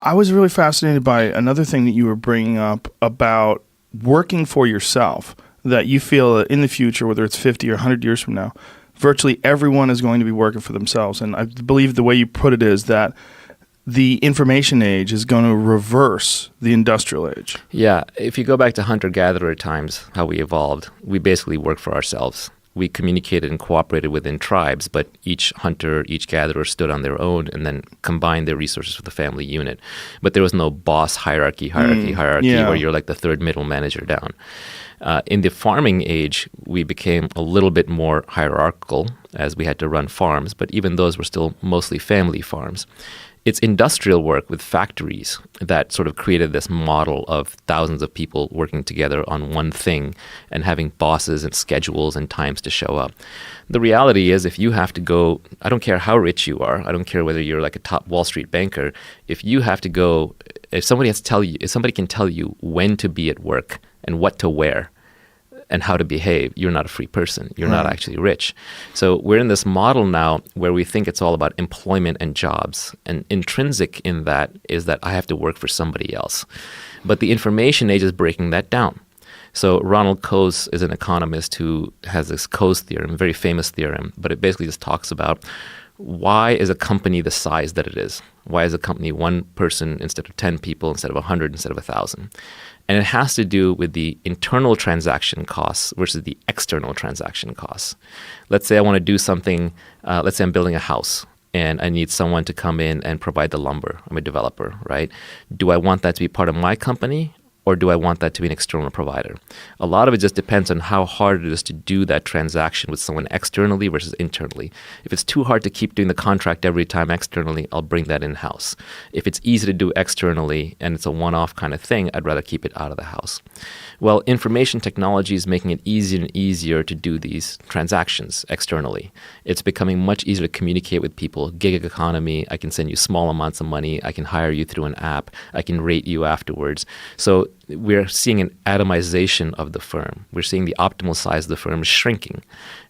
I was really fascinated by another thing that you were bringing up about working for yourself, that you feel that in the future, whether it's 50 or 100 years from now, virtually everyone is going to be working for themselves. And I believe the way you put it is that the information age is going to reverse the industrial age. Yeah, if you go back to hunter-gatherer times, how we evolved, we basically worked for ourselves. We communicated and cooperated within tribes, but each hunter, each gatherer stood on their own and then combined their resources with the family unit. But there was no boss hierarchy where you're like the third middle manager down. In the farming age, we became a little bit more hierarchical as we had to run farms, but even those were still mostly family farms. It's industrial work with factories that sort of created this model of thousands of people working together on one thing and having bosses and schedules and times to show up. The reality is, if you have to go, I don't care how rich you are, I don't care whether you're like a top Wall Street banker, if you have to go, if somebody can tell you when to be at work and what to wear and how to behave, you're not a free person. You're not actually rich. So we're in this model now where we think it's all about employment and jobs. And intrinsic in that is that I have to work for somebody else. But the information age is breaking that down. So Ronald Coase is an economist who has this Coase theorem, a very famous theorem, but it basically just talks about why is a company the size that it is? Why is a company one person instead of 10 people, instead of 100, instead of 1,000? And it has to do with the internal transaction costs versus the external transaction costs. Let's say I want to do something, let's say I'm building a house and I need someone to come in and provide the lumber. I'm a developer, right? Do I want that to be part of my company? Or do I want that to be an external provider? A lot of it just depends on how hard it is to do that transaction with someone externally versus internally. If it's too hard to keep doing the contract every time externally, I'll bring that in-house. If it's easy to do externally and it's a one-off kind of thing, I'd rather keep it out of the house. Well, information technology is making it easier and easier to do these transactions externally. It's becoming much easier to communicate with people. Gig economy, I can send you small amounts of money. I can hire you through an app. I can rate you afterwards. So we're seeing an atomization of the firm. We're seeing the optimal size of the firm shrinking.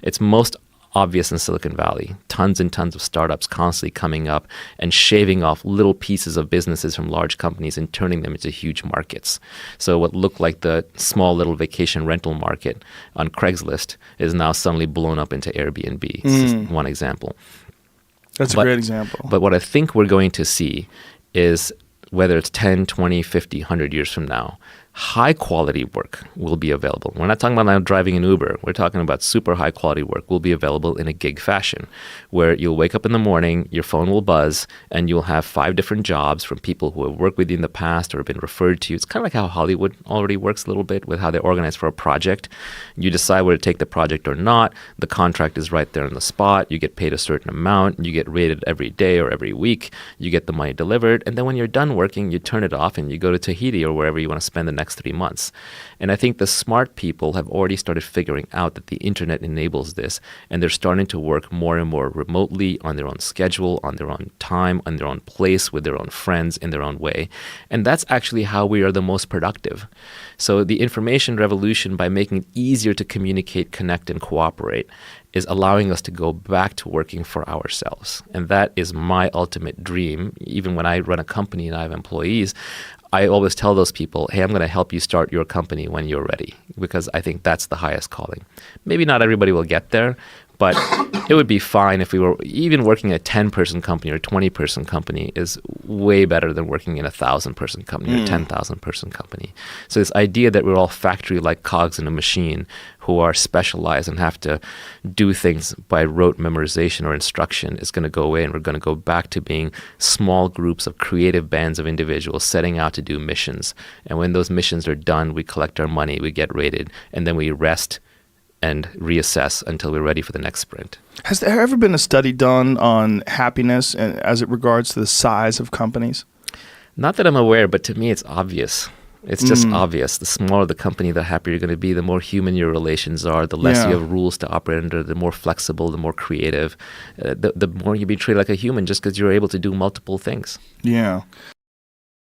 It's most obvious in Silicon Valley. Tons and tons of startups constantly coming up and shaving off little pieces of businesses from large companies and turning them into huge markets. So what looked like the small little vacation rental market on Craigslist is now suddenly blown up into Airbnb. This is one example. That's a great example. But what I think we're going to see is, whether it's 10, 20, 50, 100 years from now, high quality work will be available. We're not talking about now driving an Uber. We're talking about super high quality work will be available in a gig fashion, where you'll wake up in the morning, your phone will buzz, and you'll have 5 different jobs from people who have worked with you in the past or have been referred to you. It's kind of like how Hollywood already works a little bit with how they organize for a project. You decide whether to take the project or not. The contract is right there on the spot. You get paid a certain amount. You get rated every day or every week. You get the money delivered. And then when you're done working, you turn it off and you go to Tahiti or wherever you want to spend the next 3 months. And I think the smart people have already started figuring out that the internet enables this, and they're starting to work more and more remotely on their own schedule, on their own time, on their own place, with their own friends, in their own way. And that's actually how we are the most productive. So the information revolution, by making it easier to communicate, connect, and cooperate, is allowing us to go back to working for ourselves. And that is my ultimate dream. Even when I run a company and I have employees, I always tell those people, hey, I'm going to help you start your company when you're ready, because I think that's the highest calling. Maybe not everybody will get there, but it would be fine if we were even working a 10-person company or a 20-person company is way better than working in a 1,000-person company or 10,000-person company. So this idea that we're all factory-like cogs in a machine who are specialized and have to do things by rote memorization or instruction is going to go away, and we're going to go back to being small groups of creative bands of individuals setting out to do missions. And when those missions are done, we collect our money, we get rated, and then we rest and reassess until we're ready for the next sprint. Has there ever been a study done on happiness as it regards to the size of companies? Not that I'm aware, but to me it's obvious. It's just obvious. The smaller the company, the happier you're going to be, the more human your relations are, the less you have rules to operate under, the more flexible, the more creative, the more you be treated like a human just because you're able to do multiple things. Yeah.